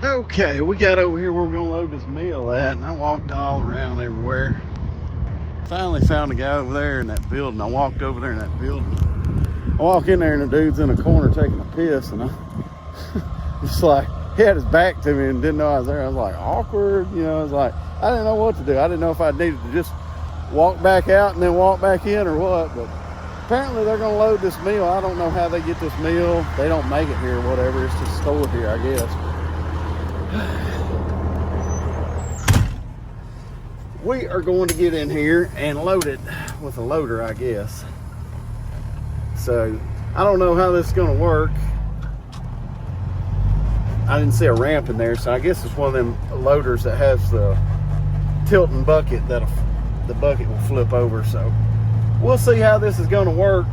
Okay, we got over here where we're gonna load this meal at, and I walked all around everywhere. Finally found a guy over there in that building. I walked over there in that building. I walk in there and the dude's in a corner taking a piss, and I it's like, he had his back to me and didn't know I was there. I was like, awkward, you know. I was like, I didn't know what to do. I didn't know if I needed to just walk back out and then walk back in or what, but apparently they're gonna load this meal. I don't know how they get this meal. They don't make it here or whatever. It's just stored here, I guess. We are going to get in here and load it with a loader, I guess. So I don't know how this is going to work. I didn't see a ramp in there, so I guess it's one of them loaders that has the tilting bucket that the bucket will flip over. So we'll see how this is going to work.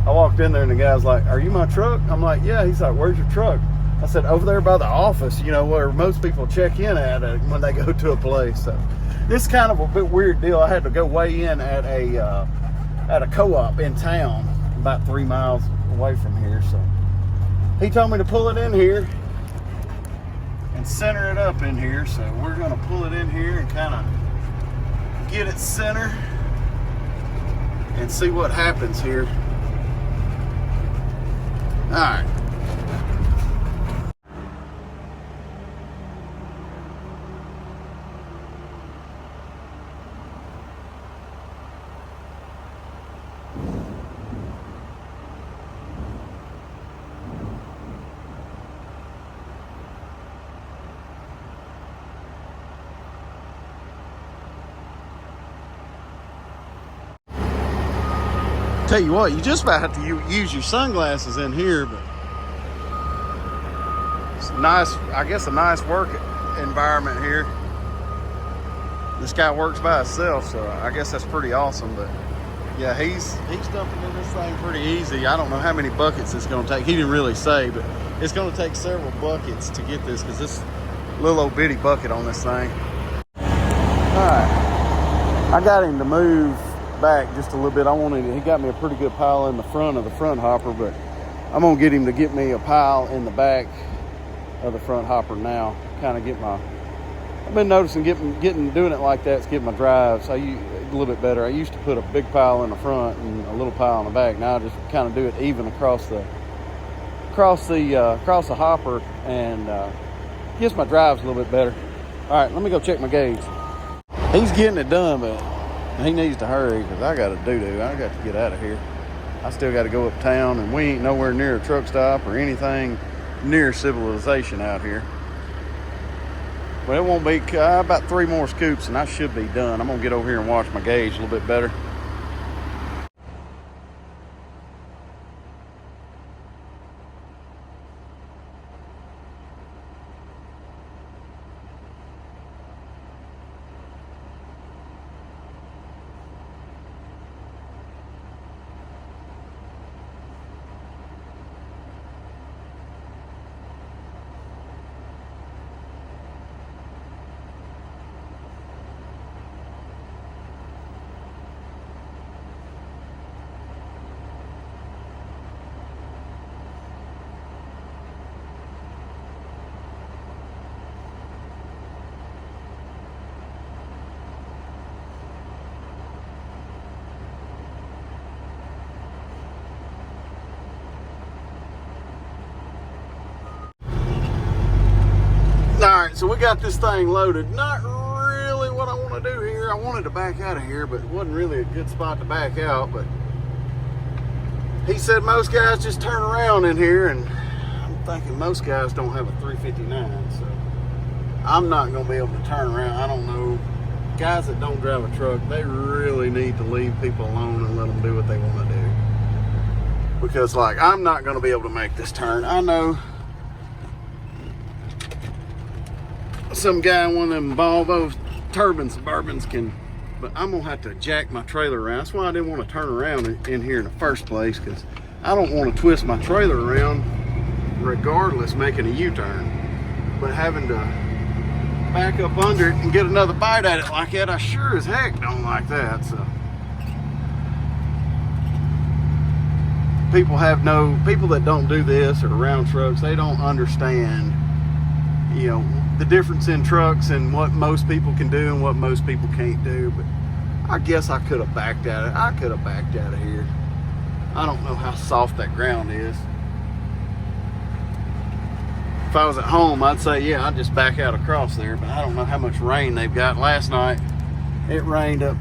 I walked in there and the guy's like, "Are you my truck?" I'm like, "Yeah." He's like, "Where's your truck?" I said, "Over there by the office, you know, where most people check in at when they go to a place." So this is kind of a bit weird deal. I had to go weigh in at a co-op in town, about 3 miles away from here. So he told me to pull it in here and center it up in here. So we're gonna pull it in here and kind of get it center and see what happens here. All right. Tell you what, you just about have to use your sunglasses in here, but it's nice. I guess a nice work environment here. This guy works by himself, so I guess that's pretty awesome. But yeah, he's dumping in this thing pretty easy. I don't know how many buckets it's going to take. He didn't really say, but it's going to take several buckets to get this, because this little old bitty bucket on this thing. All right, I got him to move back just a little bit. He got me a pretty good pile in the front of the front hopper, but I'm gonna get him to get me a pile in the back of the front hopper now. Kind of get I've been noticing doing it like that's getting my drives a little bit better. I used to put a big pile in the front and a little pile in the back. Now I just kind of do it even across the hopper, and gets my drives a little bit better. All right, let me go check my gauge. He's getting it done, but he needs to hurry, because I got to do. I got to get out of here. I still got to go uptown, and we ain't nowhere near a truck stop or anything near civilization out here. But it won't be about 3 more scoops, and I should be done. I'm gonna get over here and watch my gauge a little bit better. Alright, so we got this thing loaded. Not really what I want to do here. I wanted to back out of here, but it wasn't really a good spot to back out. But he said most guys just turn around in here, and I'm thinking most guys don't have a 359, so I'm not going to be able to turn around. I don't know. Guys that don't drive a truck, they really need to leave people alone and let them do what they want to do. Because, like, I'm not going to be able to make this turn. I know some guy in one of them Volvo turbine Suburbans can, but I'm gonna have to jack my trailer around. That's why I didn't want to turn around in here in the first place, because I don't want to twist my trailer around regardless making a U-turn. But having to back up under it and get another bite at it like that, I sure as heck don't like that. So people that don't do this or around trucks, they don't understand, you know, the difference in trucks and what most people can do and what most people can't do. But I guess I could have backed out of it. I could have backed out of here. I don't know how soft that ground is. If I was at home, I'd say, yeah, I'd just back out across there, but I don't know how much rain they've got. Last night, it rained up.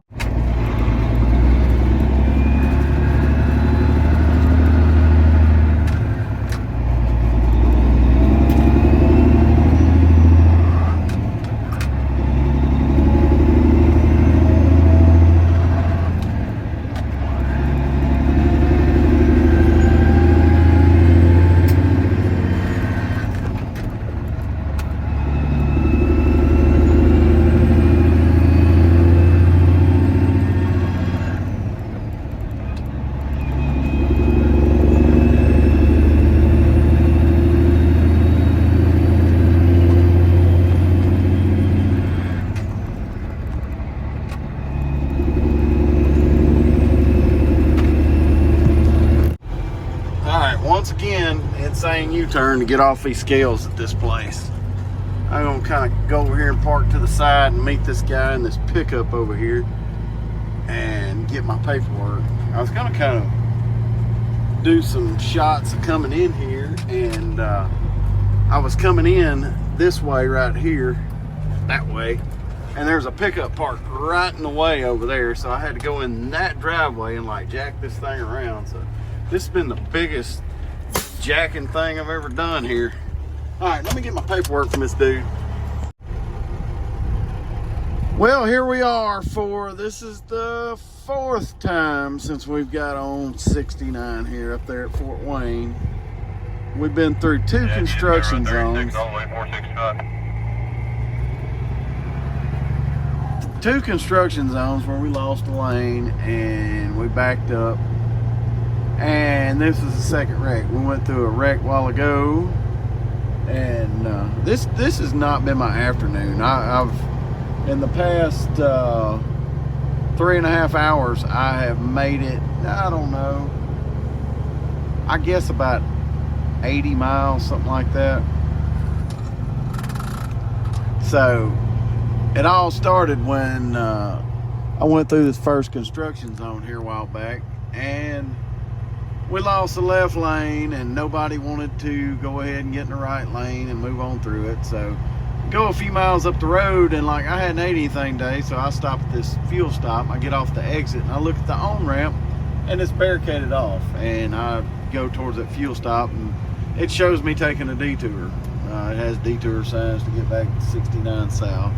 Once again, insane U-turn to get off these scales at this place. I'm gonna kind of go over here and park to the side and meet this guy in this pickup over here and get my paperwork. I was gonna kind of do some shots of coming in here, and I was coming in this way right here, that way, and there's a pickup parked right in the way over there, so I had to go in that driveway and like jack this thing around. So this has been the biggest jacking thing I've ever done here. All right, let me get my paperwork from this dude. Well, here we are this is the 4th time since we've got on 69 here up there at Fort Wayne. We've been through 2 construction zones. 2 construction zones where we lost a lane and we backed up. And this is the 2nd wreck. We went through a wreck a while ago, and this has not been my afternoon. I've in the past 3.5 hours, I have made it, I don't know, I guess about 80 miles, something like that. So it all started when I went through this first construction zone here a while back, and we lost the left lane and nobody wanted to go ahead and get in the right lane and move on through it. So go a few miles up the road, and like I hadn't ate anything today, so I stopped at this fuel stop. I get off the exit and I look at the on-ramp and it's barricaded off, and I go towards that fuel stop and it shows me taking a detour. It has detour signs to get back to 69 South.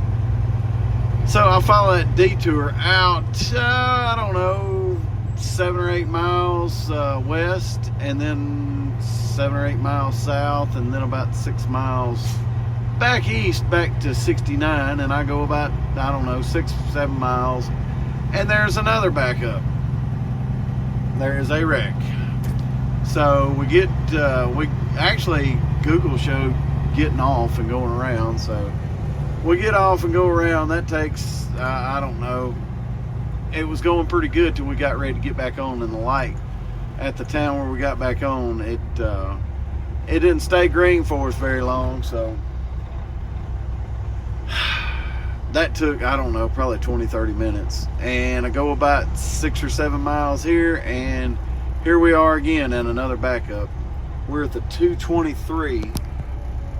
So I follow that detour out, I don't know, 7 or 8 miles west, and then 7 or 8 miles south, and then about 6 miles back east, back to 69, and I go about, I don't know, 6 or 7 miles, and there's another backup. There is a wreck. So we get, we actually, Google showed getting off and going around, so we get off and go around. That takes, I don't know, it was going pretty good till we got ready to get back on, and the light at the town where we got back on, it didn't stay green for us very long. So that took, I don't know, probably 20-30 minutes, and I go about 6 or 7 miles here, and here we are again in another backup. We're at the 223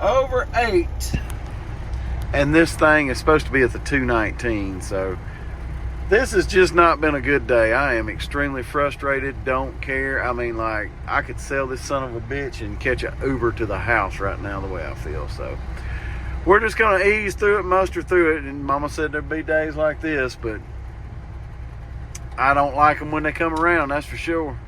over 8, and this thing is supposed to be at the 219. So this has just not been a good day. I am extremely frustrated, don't care. I mean, like, I could sell this son of a bitch and catch an Uber to the house right now the way I feel. So we're just gonna ease through it, muster through it, and Mama said there'd be days like this, but I don't like them when they come around, that's for sure.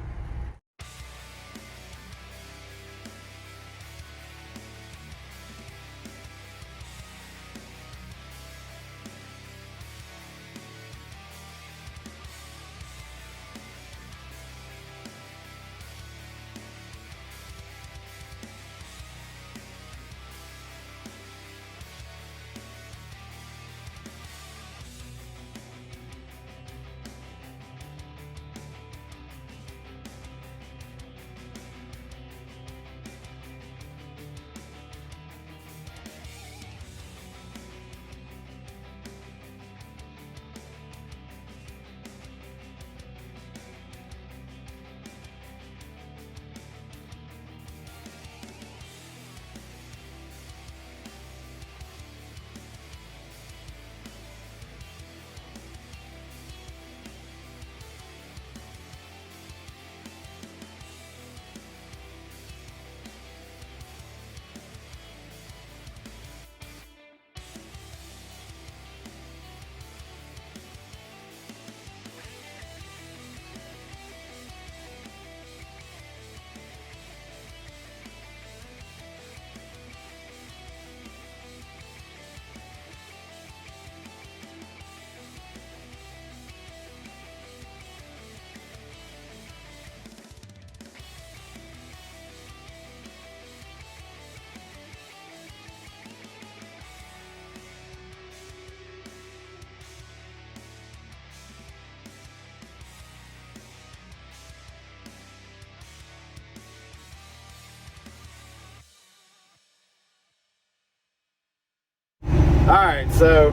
Alright, so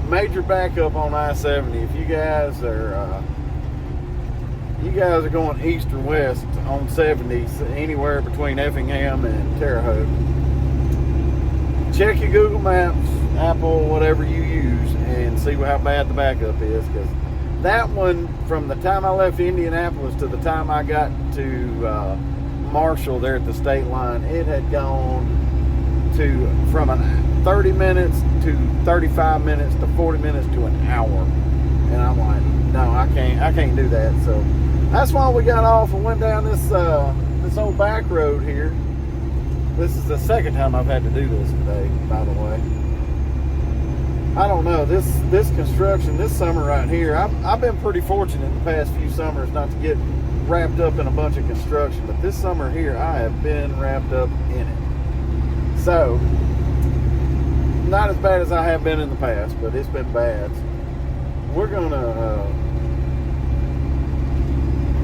major backup on I-70. If you guys are going east or west on 70, anywhere between Effingham and Terre Haute, check your Google Maps, Apple, whatever you use, and see how bad the backup is. Because that one, from the time I left Indianapolis to the time I got to Marshall there at the state line, it had gone from 30 minutes to 35 minutes to 40 minutes to an hour. And I'm like, no, I can't do that. So that's why we got off and went down this old back road here. This is the second time I've had to do this today, by the way. I don't know, this construction this summer right here, I've been pretty fortunate in the past few summers not to get wrapped up in a bunch of construction, but this summer here I have been wrapped up in it. So, not as bad as I have been in the past, but it's been bad.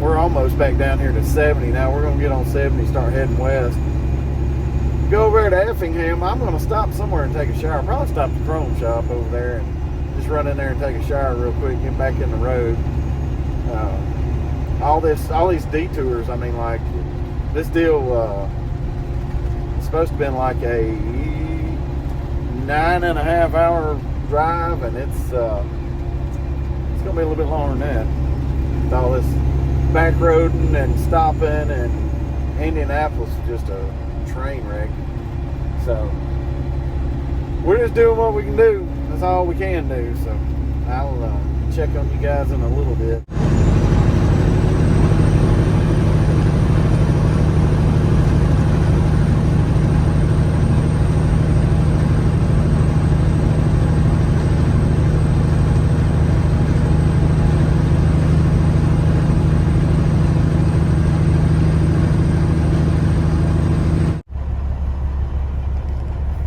We're almost back down here to 70 now. We're gonna get on 70, start heading west. Go over there to Effingham. I'm gonna stop somewhere and take a shower. Probably stop at the Chrome shop over there and just run in there and take a shower real quick, get back in the road. All these detours, I mean, like, this deal, supposed to have been like a 9.5 hour drive, and it's gonna be a little bit longer than that. With all this back roading and stopping, and Indianapolis is just a train wreck. So we're just doing what we can do. That's all we can do. So I'll check on you guys in a little bit.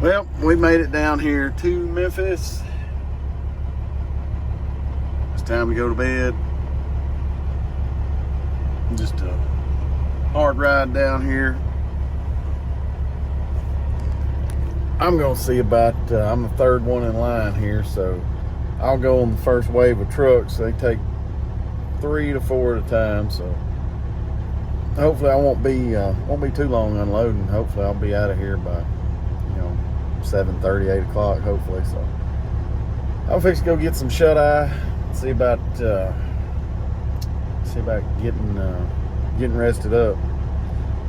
Well, we made it down here to Memphis. It's time to go to bed. Just a hard ride down here. I'm gonna see about, I'm the third one in line here, so I'll go on the first wave of trucks. They take 3 to 4 at a time, so hopefully I won't be too long unloading. Hopefully I'll be out of here by 7:30, 8 o'clock, hopefully. So I'll fix to go get some shut-eye, see about getting rested up.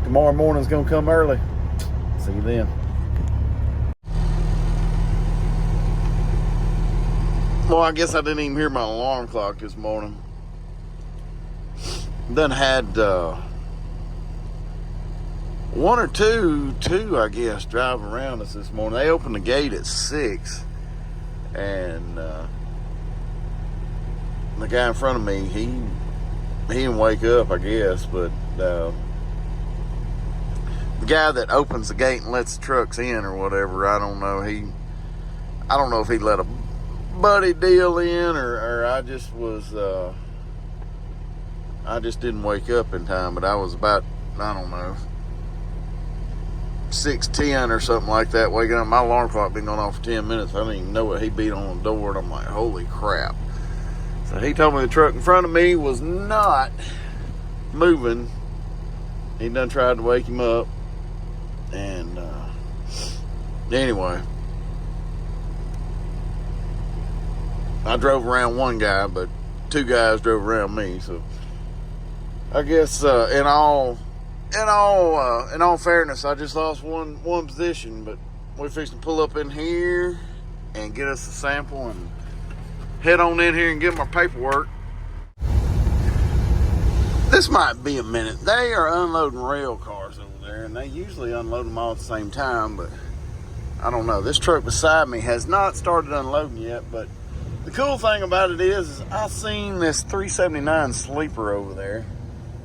Tomorrow morning's gonna come early. See you then. Well, I guess I didn't even hear my alarm clock this morning. Done had one or two, I guess, driving around us this morning. They opened the gate at 6, and the guy in front of me, he didn't wake up, I guess, but the guy that opens the gate and lets the trucks in or whatever, I don't know if he let a buddy deal in, or I just didn't wake up in time. But I was about, I don't know, 6:10 or something like that, waking up. My alarm clock been going off for 10 minutes. I didn't even know what he beat on the door, and I'm like, holy crap. So he told me the truck in front of me was not moving. He done tried to wake him up, and anyway, I drove around one guy, but 2 guys drove around me. So I guess in all fairness, I just lost one position, but we're fixing to pull up in here and get us a sample and head on in here and get my paperwork. This might be a minute. They are unloading rail cars over there, and they usually unload them all at the same time, but I don't know. This truck beside me has not started unloading yet, but the cool thing about it is I seen this 379 sleeper over there,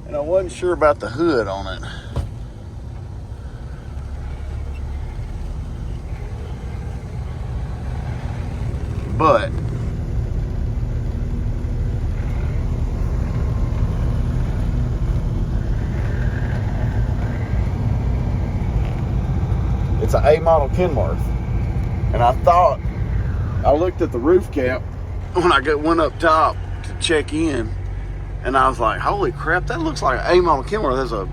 and I wasn't sure about the hood on it. But it's an A model Kenworth, and I thought I looked at the roof cap when I went up top to check in, and I was like, holy crap, that looks like an A model Kenworth. There's a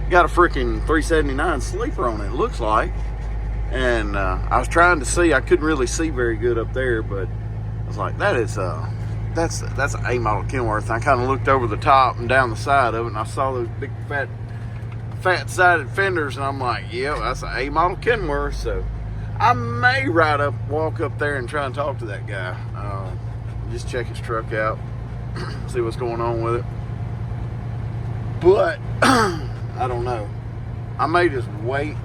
got a freaking 379 sleeper on it, looks like. And I was trying to see, I couldn't really see very good up there, but I was like, that's an A model Kenworth. I kind of looked over the top and down the side of it, and I saw those big fat sided fenders, and I'm like, yeah, that's an A model Kenworth. So I may walk up there and try and talk to that guy, just check his truck out, see what's going on with it. But I don't know, I may just wait.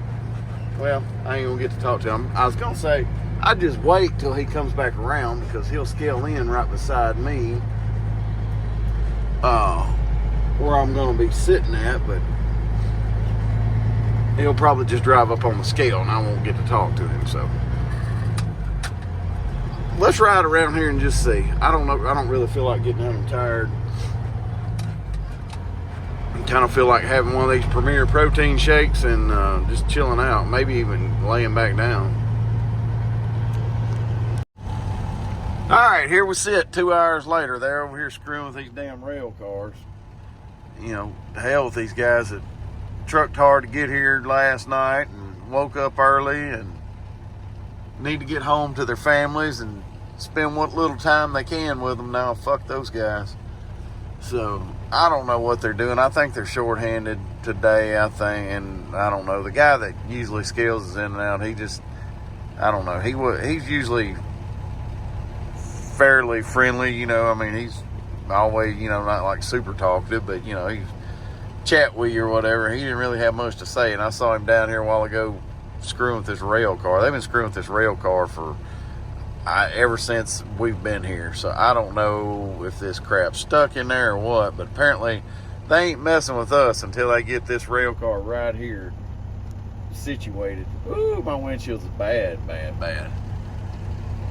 Well, I ain't gonna get to talk to him. I was gonna say I'd just wait till he comes back around, because he'll scale in right beside me, where I'm gonna be sitting at, but he'll probably just drive up on the scale and I won't get to talk to him. So let's ride around here and just see. I don't know, I don't really feel like getting out. I'm tired. I kind of feel like having one of these Premier protein shakes and just chilling out, maybe even laying back down. All right, here we sit 2 hours later. They're over here screwing with these damn rail cars. You know, the hell with these guys that trucked hard to get here last night and woke up early and need to get home to their families and spend what little time they can with them now. Fuck those guys. So I don't know what they're doing. I think they're shorthanded today, I think, and I don't know. The guy that usually scales is in and out. He just, I don't know. He's usually fairly friendly, you know. I mean, he's always, you know, not like super talkative, but you know, he's chat with you or whatever. He didn't really have much to say, and I saw him down here a while ago screwing with this rail car. They've been screwing with this rail car for ever since we've been here. So I don't know if this crap's stuck in there or what, but apparently they ain't messing with us until they get this rail car right here situated. Ooh, my windshield's bad.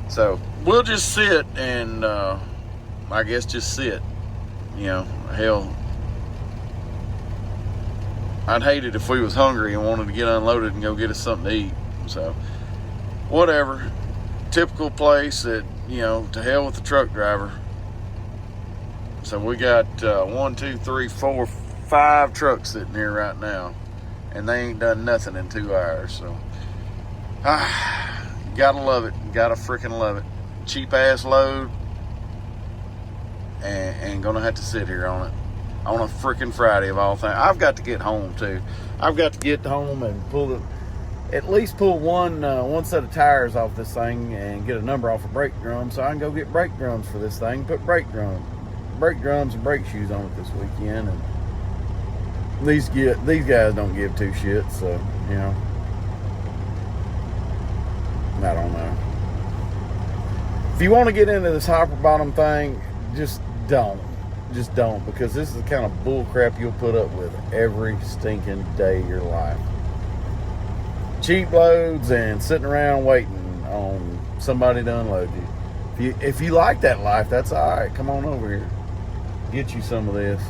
So we'll just sit and I guess just sit. You know, hell, I'd hate it if we was hungry and wanted to get unloaded and go get us something to eat. So whatever. Typical place that, you know, to hell with the truck driver. So we got 1, 2, 3, 4, 5 trucks sitting here right now, and they ain't done nothing in 2 hours. So gotta love it. Gotta freaking love it. Cheap ass load, and gonna have to sit here on it on a freaking Friday of all things. I've got to get home too. I've got to get home and at least pull one set of tires off this thing and get a number off a brake drum, so I can go get brake drums for this thing. Put brake drums and brake shoes on it this weekend. And these guys don't give two shits, so you know, I don't know. If you want to get into this hopper bottom thing, just don't, because this is the kind of bull crap you'll put up with every stinking day of your life. Cheap loads and sitting around waiting on somebody to unload you. If you like that life, that's all right. Come on over here. Get you some of this.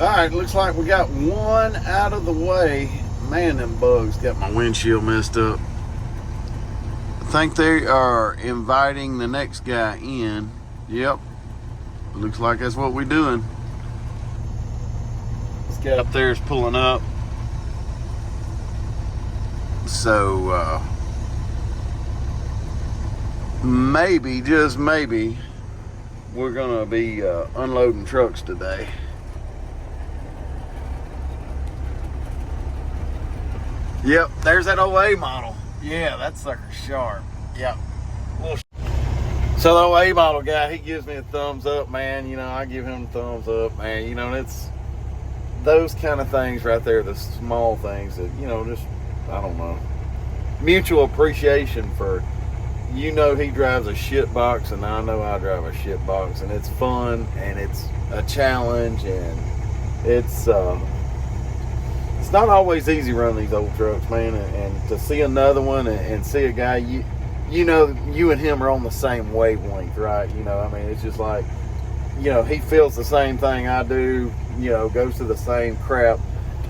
All right, looks like we got one out of the way. Man, them bugs got my windshield messed up. I think they are inviting the next guy in. Yep. Looks like that's what we're doing. This guy up there is pulling up. So, maybe, just maybe, we're going to be unloading trucks today. Yep, there's that old A model. Yeah, that sucker's sharp. Yep. So the old A model guy, he gives me a thumbs up, man. You know, I give him a thumbs up, man. You know, and it's those kind of things right there, the small things that, you know, just, I don't know. Mutual appreciation for, you know, he drives a shit box and I know I drive a shit box, and it's fun and it's a challenge, and it's not always easy running these old trucks, man, and to see another one and see a guy, you know, you and him are on the same wavelength, right? You know, I mean, it's just like, you know, he feels the same thing I do, you know, goes through the same crap,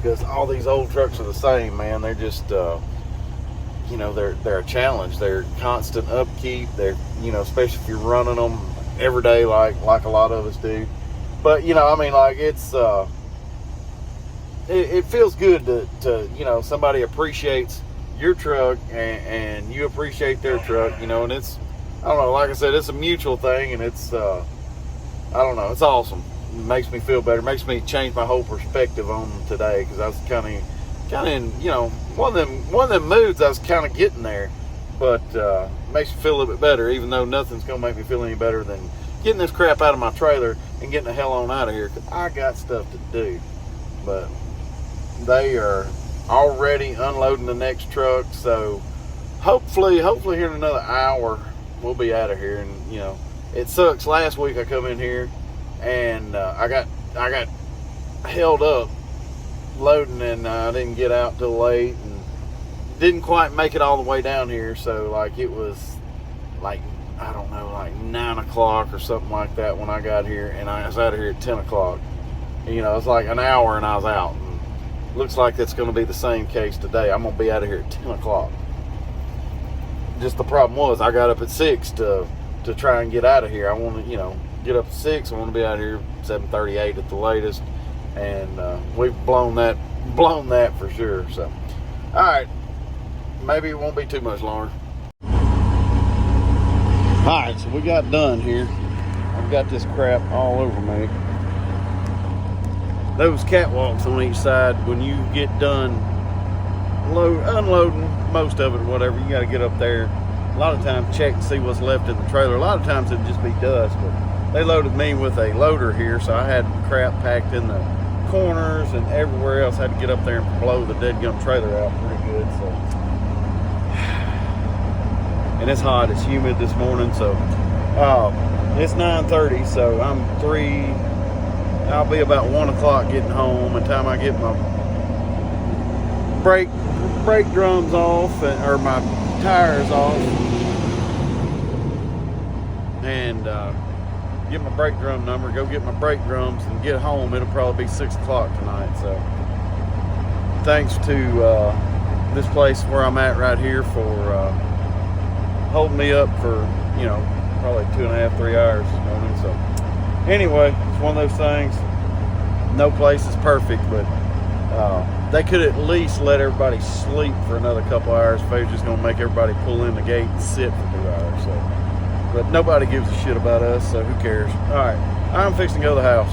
because all these old trucks are the same, man. They're just, you know, they're a challenge. They're constant upkeep. They're, you know, especially if you're running them every day like a lot of us do. But, you know, I mean, like, it's, it feels good to, you know, somebody appreciates your truck and you appreciate their truck, you know, and it's, I don't know, like I said, it's a mutual thing, and it's, I don't know, it's awesome. It makes me feel better. It makes me change my whole perspective on today, because I was kind of in, you know, one of them moods. I was kind of getting there, but makes me feel a little bit better, even though nothing's gonna make me feel any better than getting this crap out of my trailer and getting the hell on out of here, because I got stuff to do. But they are already unloading the next truck, so hopefully here in another hour we'll be out of here. And, you know, it sucks. Last week I come in here and I got held up loading, and I didn't get out till late and didn't quite make it all the way down here. So, like, it was like, I don't know, like 9 o'clock or something like that when I got here, and I was out of here at 10 o'clock. And, you know, it's like an hour and I was out. And looks like that's going to be the same case today. I'm going to be out of here at 10 o'clock. Just the problem was I got up at 6 to try and get out of here. I want to, you know, get up at 6. I want to be out of here 7:38 at the latest, and we've blown that for sure. So, all right, maybe it won't be too much longer. All right, so we got done here. I've got this crap all over me. Those catwalks on each side, when you get done unloading most of it or whatever, you got to get up there. A lot of times check to see what's left in the trailer. A lot of times it'd just be dust, but they loaded me with a loader here, so I had crap packed in the corners and everywhere else. I had to get up there and blow the dead gum trailer out pretty good. So, and it's hot, it's humid this morning, so it's 9:30, so I'll be about 1 o'clock getting home. By the time I get my brake drums off, or my tires off, and get my brake drum number, go get my brake drums, and get home, it'll probably be 6 o'clock tonight. So thanks to this place where I'm at right here for holding me up for, you know, probably 2.5, 3 hours this morning. So anyway, it's one of those things. No place is perfect, but they could at least let everybody sleep for another couple hours if they were just going to make everybody pull in the gate and sit for 2 hours. So, but nobody gives a shit about us, so who cares? All right, I'm fixing to go to the house.